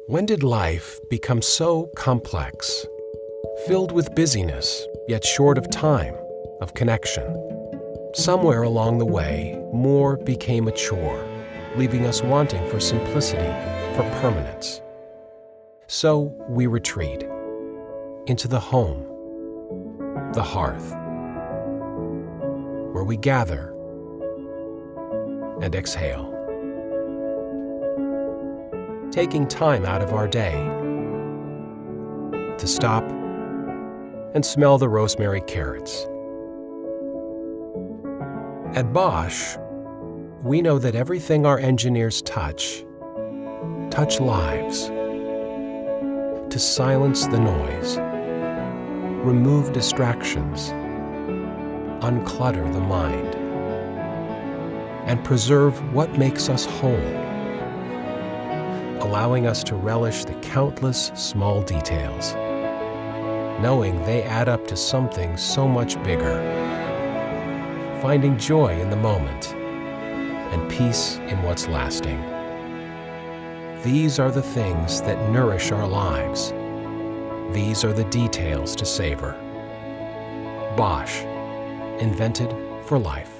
When did life become so complex, filled with busyness, yet short of time, of connection? Somewhere along the way, more became a chore, leaving us wanting for simplicity, for permanence. So we retreat into the home, the hearth, where we gather and exhale, taking time out of our day to stop and smell the rosemary carrots. At Bosch, we know that everything our engineers touch lives, to silence the noise, remove distractions, unclutter the mind, and preserve what makes us whole, allowing us to relish the countless small details, knowing they add up to something so much bigger, finding joy in the moment and peace in what's lasting. These are the things that nourish our lives. These are the details to savor. Bosch, invented for life.